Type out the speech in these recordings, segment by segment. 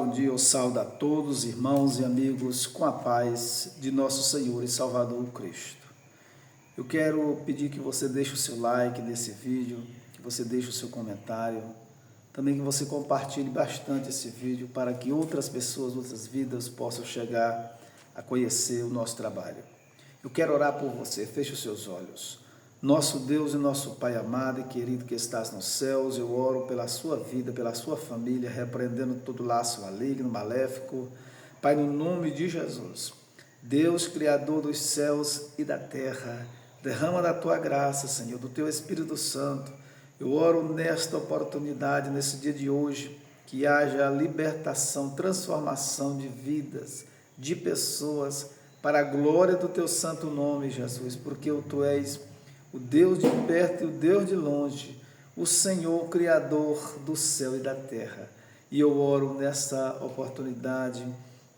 bom dia, eu saúdo a todos, irmãos e amigos, com a paz de nosso Senhor e Salvador Cristo. Eu quero pedir que você deixe o seu like nesse vídeo, que você deixe o seu comentário, também que você compartilhe bastante esse vídeo para que outras pessoas, outras vidas possam chegar a conhecer o nosso trabalho. Eu quero orar por você, feche os seus olhos. Nosso Deus e nosso Pai amado e querido que estás nos céus, eu oro pela sua vida, pela sua família, repreendendo todo laço maligno, maléfico. Pai, no nome de Jesus, Deus, Criador dos céus e da terra, derrama da tua graça, Senhor, do teu Espírito Santo. Eu oro nesta oportunidade, nesse dia de hoje, que haja libertação, transformação de vidas, de pessoas, para a glória do teu santo nome, Jesus, porque tu és o Deus de perto e o Deus de longe, o Senhor, o Criador do céu e da terra. E eu oro nessa oportunidade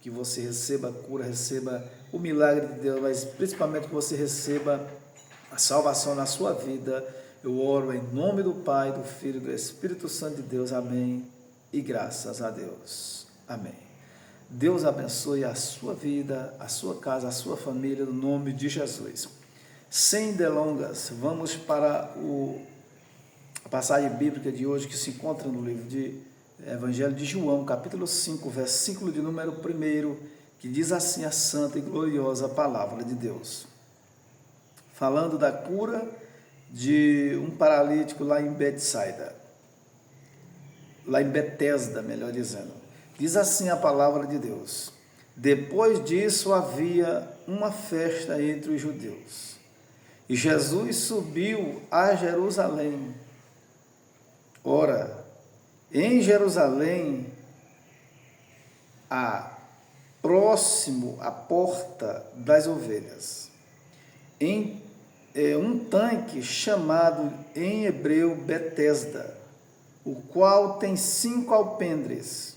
que você receba a cura, receba o milagre de Deus, mas principalmente que você receba a salvação na sua vida. Eu oro em nome do Pai, do Filho e do Espírito Santo de Deus. Amém. E graças a Deus. Amém. Deus abençoe a sua vida, a sua casa, a sua família, no nome de Jesus. Sem delongas, vamos para a passagem bíblica de hoje que se encontra no livro de Evangelho de João, capítulo 5, versículo de número 1, que diz assim a santa e gloriosa palavra de Deus. Falando da cura de um paralítico lá em Betsaida, lá em Betesda, melhor dizendo. Diz assim a palavra de Deus: depois disso havia uma festa entre os judeus. E Jesus subiu a Jerusalém. Ora, em Jerusalém, próximo à porta das ovelhas, em um tanque chamado em hebreu Betesda, o qual tem 5 alpendres.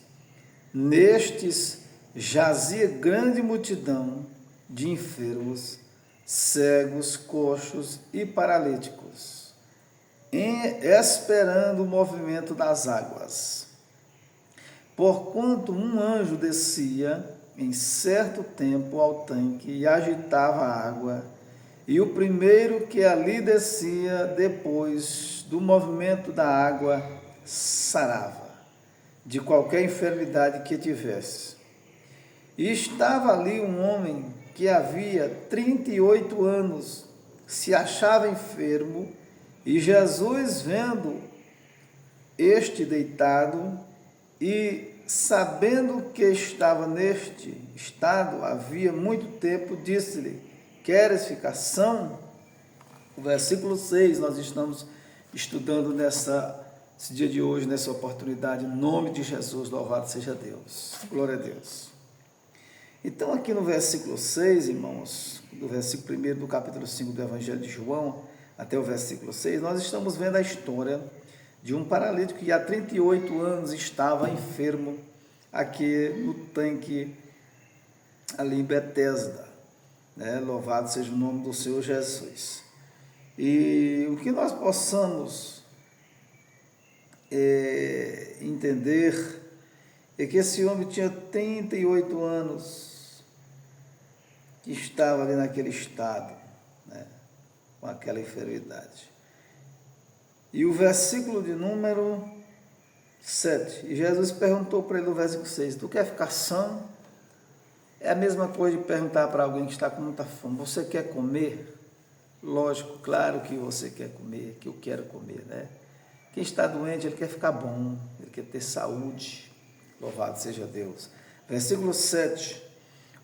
Nestes jazia grande multidão de enfermos, cegos, coxos e paralíticos, esperando o movimento das águas. Porquanto um anjo descia em certo tempo ao tanque e agitava a água, e o primeiro que ali descia, depois do movimento da água, sarava de qualquer enfermidade que tivesse. E estava ali um homem que havia 38 anos, se achava enfermo, e Jesus, vendo este deitado e sabendo que estava neste estado havia muito tempo, disse-lhe: queres ficar são? O versículo 6, nós estamos estudando nesse dia de hoje, nessa oportunidade, em nome de Jesus, louvado seja Deus, glória a Deus. Então, aqui no versículo 6, irmãos, do versículo 1 do capítulo 5 do Evangelho de João, até o versículo 6, nós estamos vendo a história de um paralítico que há 38 anos estava enfermo aqui no tanque, ali em Betesda, né? Louvado seja o nome do Senhor Jesus. E o que nós possamos entender é que esse homem tinha 38 anos, que estava ali naquele estado, né, com aquela enfermidade. E o versículo de número 7, e Jesus perguntou para ele no versículo 6, tu quer ficar são? É a mesma coisa de perguntar para alguém que está com muita fome, você quer comer? Lógico, claro que você quer comer, que eu quero comer, né? Quem está doente, ele quer ficar bom, ele quer ter saúde, louvado seja Deus. Versículo 7,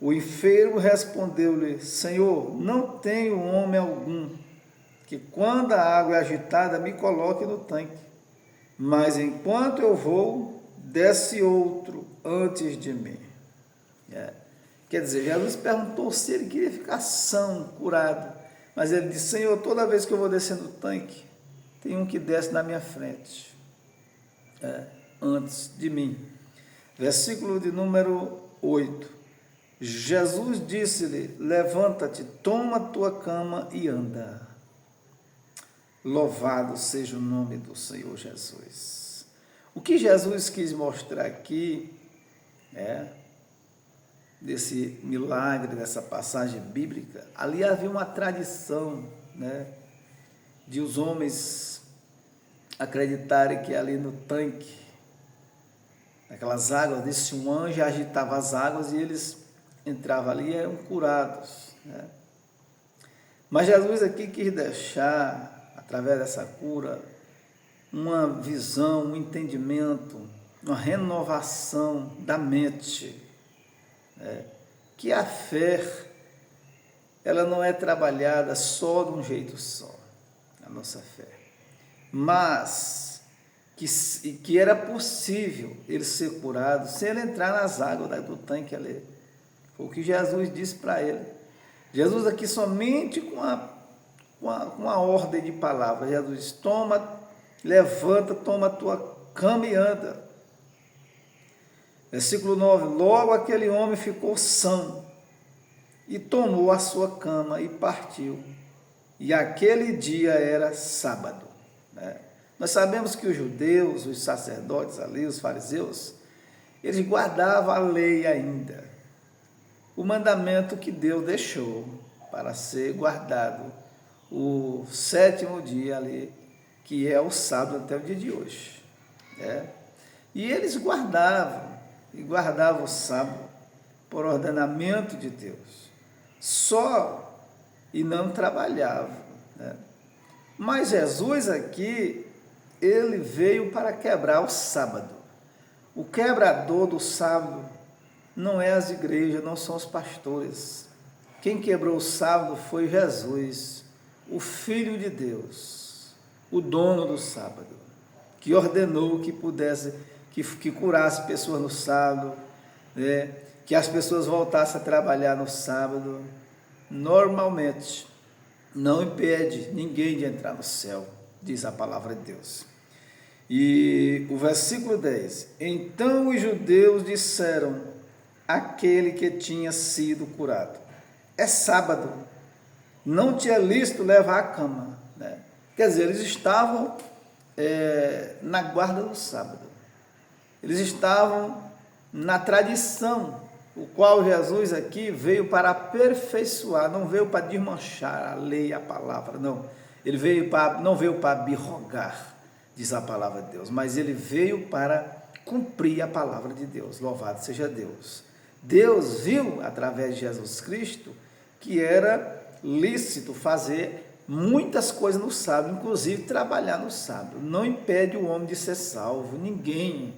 o enfermo respondeu-lhe: Senhor, não tenho homem algum que quando a água é agitada me coloque no tanque, mas enquanto eu vou, desce outro antes de mim. Quer dizer, Jesus perguntou se ele queria ficar são, curado, mas ele disse: Senhor, toda vez que eu vou descer no tanque, tem um que desce na minha frente, antes de mim. Versículo de número 8. Jesus disse-lhe: levanta-te, toma tua cama e anda. Louvado seja o nome do Senhor Jesus. O que Jesus quis mostrar aqui desse milagre, dessa passagem bíblica, ali havia uma tradição, de os homens acreditarem que ali no tanque, naquelas águas, desse um anjo agitava as águas e eles entravam ali e eram curados. Mas Jesus aqui quis deixar, através dessa cura, uma visão, um entendimento, uma renovação da mente, que a fé, ela não é trabalhada só de um jeito só, a nossa fé, mas que era possível ele ser curado sem ele entrar nas águas do tanque ali. Foi o que Jesus disse para ele. Jesus aqui somente com a ordem de palavra, Jesus disse: toma, levanta, toma a tua cama e anda. Versículo 9, logo aquele homem ficou são e tomou a sua cama e partiu. E aquele dia era sábado. Nós sabemos que os judeus, os sacerdotes ali, os fariseus, eles guardavam a lei ainda, o mandamento que Deus deixou para ser guardado, o 7º dia ali, que é o sábado até o dia de hoje. E eles guardavam o sábado por ordenamento de Deus, só e não trabalhavam. Mas Jesus aqui, ele veio para quebrar o sábado. O quebrador do sábado não é as igrejas, não são os pastores. Quem quebrou o sábado foi Jesus, o Filho de Deus, o dono do sábado, que ordenou que pudesse, que curasse pessoas no sábado, que as pessoas voltassem a trabalhar no sábado. Normalmente, não impede ninguém de entrar no céu, diz a palavra de Deus. E o versículo 10, então os judeus disseram àquele que tinha sido curado: é sábado, não te é lícito levar a cama. Quer dizer, eles estavam na guarda do sábado, eles estavam na tradição, o qual Jesus aqui veio para aperfeiçoar, não veio para desmanchar a lei, a palavra, não. Ele não veio para abrogar, diz a palavra de Deus, mas ele veio para cumprir a palavra de Deus. Louvado seja Deus. Deus viu, através de Jesus Cristo, que era lícito fazer muitas coisas no sábado, inclusive trabalhar no sábado. Não impede o homem de ser salvo, ninguém.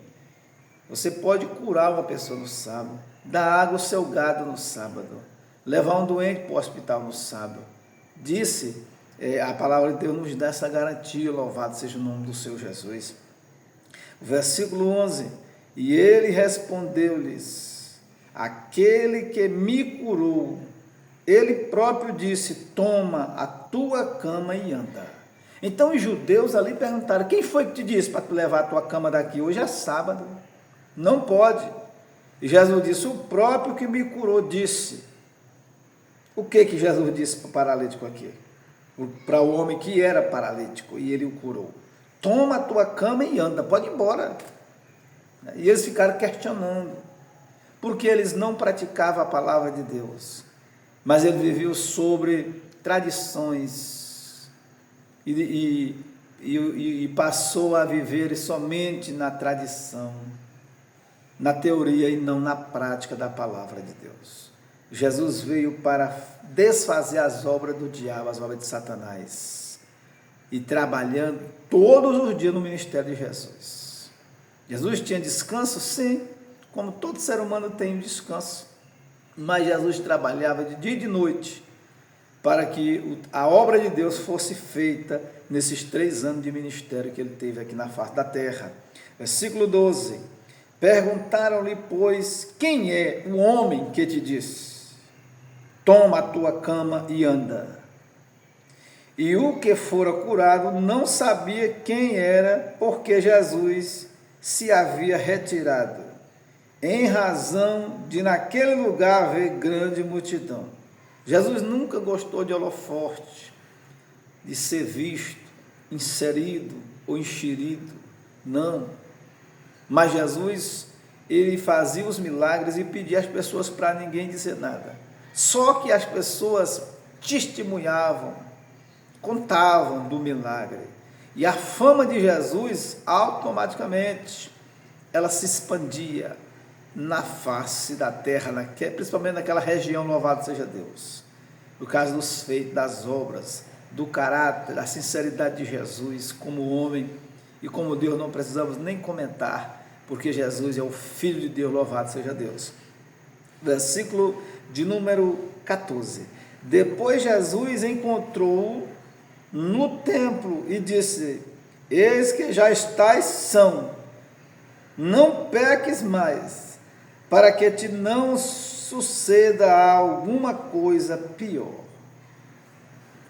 Você pode curar uma pessoa no sábado, dar água ao seu gado no sábado, levar um doente para o hospital no sábado. A palavra de Deus nos dá essa garantia, louvado seja o nome do Senhor Jesus. Versículo 11, e ele respondeu-lhes: aquele que me curou, ele próprio disse: toma a tua cama e anda. Então os judeus ali perguntaram: quem foi que te disse para tu levar a tua cama daqui? Hoje é sábado, não pode. E Jesus disse: o próprio que me curou disse. O que Jesus disse para o paralítico aqui? Para o homem que era paralítico, e ele o curou: toma a tua cama e anda, pode ir embora. E eles ficaram questionando, porque eles não praticavam a palavra de Deus, mas eles viviam sobre tradições, e passou a viver somente na tradição, na teoria e não na prática da palavra de Deus. Jesus veio para desfazer as obras do diabo, as obras de Satanás, e trabalhando todos os dias no ministério de Jesus. Jesus tinha descanso? Sim, como todo ser humano tem descanso, mas Jesus trabalhava de dia e de noite para que a obra de Deus fosse feita nesses 3 anos de ministério que ele teve aqui na face da terra. Versículo 12, perguntaram-lhe, pois, quem é o homem que te disse: toma a tua cama e anda. E o que fora curado não sabia quem era, porque Jesus se havia retirado, em razão de naquele lugar haver grande multidão. Jesus nunca gostou de holofote, de ser visto, inserido ou enxerido, não. Mas Jesus, ele fazia os milagres e pedia às pessoas para ninguém dizer nada. Só que as pessoas testemunhavam, contavam do milagre. E a fama de Jesus, automaticamente, ela se expandia na face da terra, principalmente naquela região, louvado seja Deus. No caso dos feitos, das obras, do caráter, da sinceridade de Jesus como homem e como Deus, não precisamos nem comentar, porque Jesus é o Filho de Deus, louvado seja Deus. Versículo de número 14. Depois Jesus encontrou no templo e disse: eis que já estás são, não peques mais, para que te não suceda alguma coisa pior.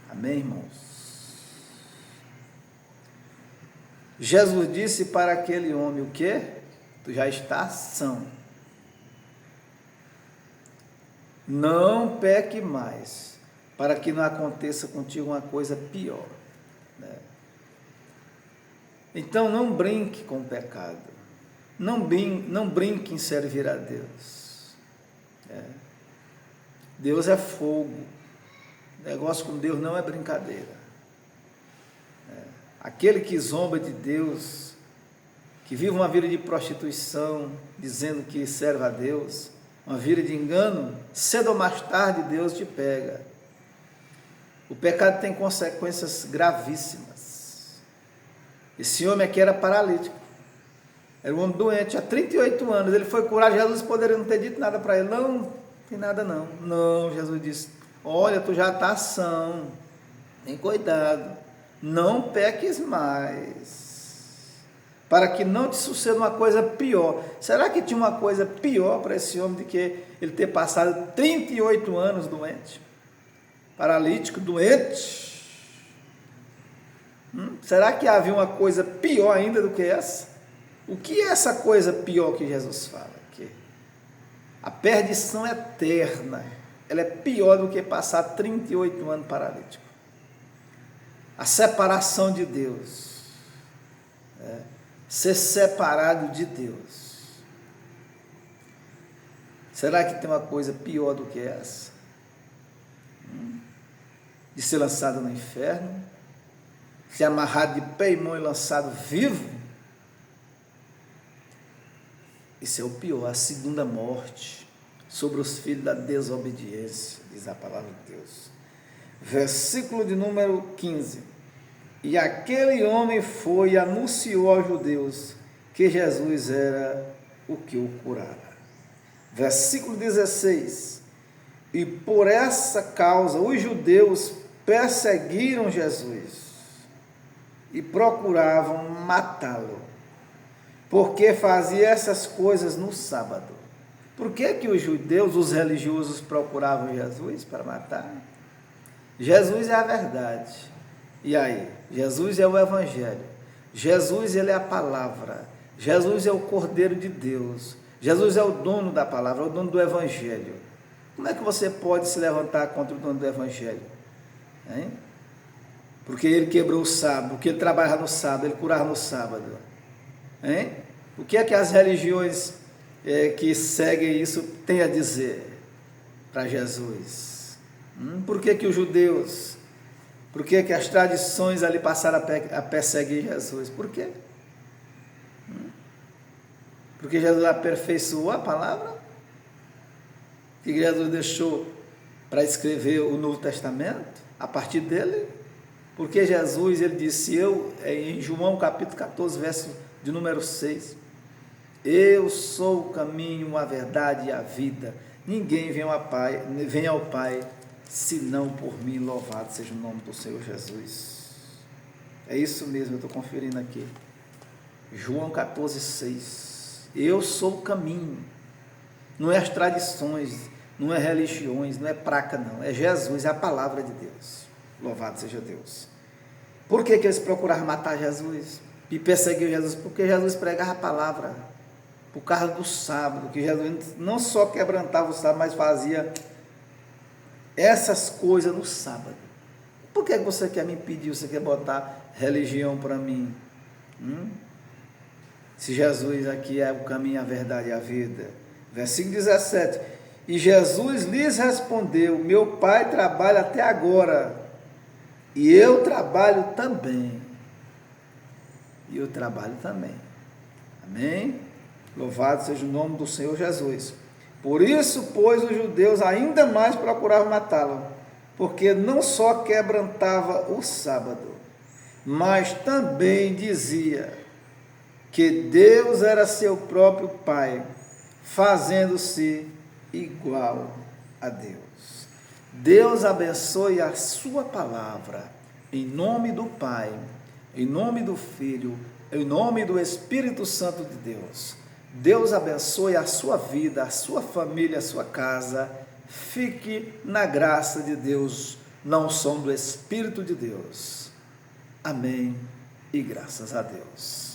Amém, irmãos? Jesus disse para aquele homem o quê? Tu já estás são. Não peque mais, para que não aconteça contigo uma coisa pior. Né? Então não brinque com o pecado. Não brinque em servir a Deus. Deus é fogo. Negócio com Deus não é brincadeira. Aquele que zomba de Deus, que vive uma vida de prostituição, dizendo que serve a Deus, uma vida de engano, cedo ou mais tarde Deus te pega. O pecado tem consequências gravíssimas. Esse homem aqui era paralítico, era um homem doente, há 38 anos, ele foi curado. Jesus poderia não ter dito nada para ele, não tem nada não. Não, Jesus disse: olha, tu já está são, tem cuidado, não peques mais, para que não te suceda uma coisa pior. Será que tinha uma coisa pior para esse homem do que ele ter passado 38 anos doente? Paralítico, doente? Será que havia uma coisa pior ainda do que essa? O que é essa coisa pior que Jesus fala aqui? A perdição eterna, ela é pior do que passar 38 anos paralítico. A separação de Deus, ser separado de Deus. Será que tem uma coisa pior do que essa? De ser lançado no inferno, ser amarrado de pé e mão e lançado vivo? Isso é o pior, a segunda morte, sobre os filhos da desobediência, diz a palavra de Deus. Versículo de número 15. E aquele homem foi e anunciou aos judeus que Jesus era o que o curara. Versículo 16. E por essa causa os judeus perseguiram Jesus e procuravam matá-lo, porque fazia essas coisas no sábado. Por que que os judeus, os religiosos, procuravam Jesus para matar? Jesus é a verdade. E aí? Jesus é o Evangelho. Jesus, ele é a palavra. Jesus é o Cordeiro de Deus. Jesus é o dono da palavra, é o dono do Evangelho. Como é que você pode se levantar contra o dono do Evangelho? Hein? Porque ele quebrou o sábado, porque ele trabalhava no sábado, ele curava no sábado. Hein? O que é que as religiões que seguem isso têm a dizer para Jesus? Por que que os judeus, por que que as tradições ali passaram a perseguir Jesus? Por quê? Porque Jesus aperfeiçoou a palavra? Que Jesus deixou para escrever o Novo Testamento a partir dele? Porque Jesus, ele disse, em João capítulo 14, verso de número 6, eu sou o caminho, a verdade e a vida. Ninguém vem ao Pai senão por mim. Louvado seja o nome do Senhor Jesus. É isso mesmo, eu estou conferindo aqui. João 14, 6. Eu sou o caminho. Não é as tradições, não é religiões, não é praca não. É Jesus, é a palavra de Deus. Louvado seja Deus. Por que que eles procuraram matar Jesus e perseguiu Jesus? Porque Jesus pregava a palavra. Por causa do sábado, que Jesus não só quebrantava o sábado, mas fazia essas coisas no sábado. Por que você quer me impedir, você quer botar religião para mim? Se Jesus aqui é o caminho, a verdade e a vida. Versículo 17. E Jesus lhes respondeu: meu Pai trabalha até agora, e eu trabalho também. E eu trabalho também. Amém? Louvado seja o nome do Senhor Jesus. Por isso, pois, os judeus ainda mais procuravam matá-lo, porque não só quebrantava o sábado, mas também dizia que Deus era seu próprio Pai, fazendo-se igual a Deus. Deus abençoe a sua palavra, em nome do Pai, em nome do Filho, em nome do Espírito Santo de Deus. Deus abençoe a sua vida, a sua família, a sua casa. Fique na graça de Deus, na unção do Espírito de Deus. Amém e graças a Deus.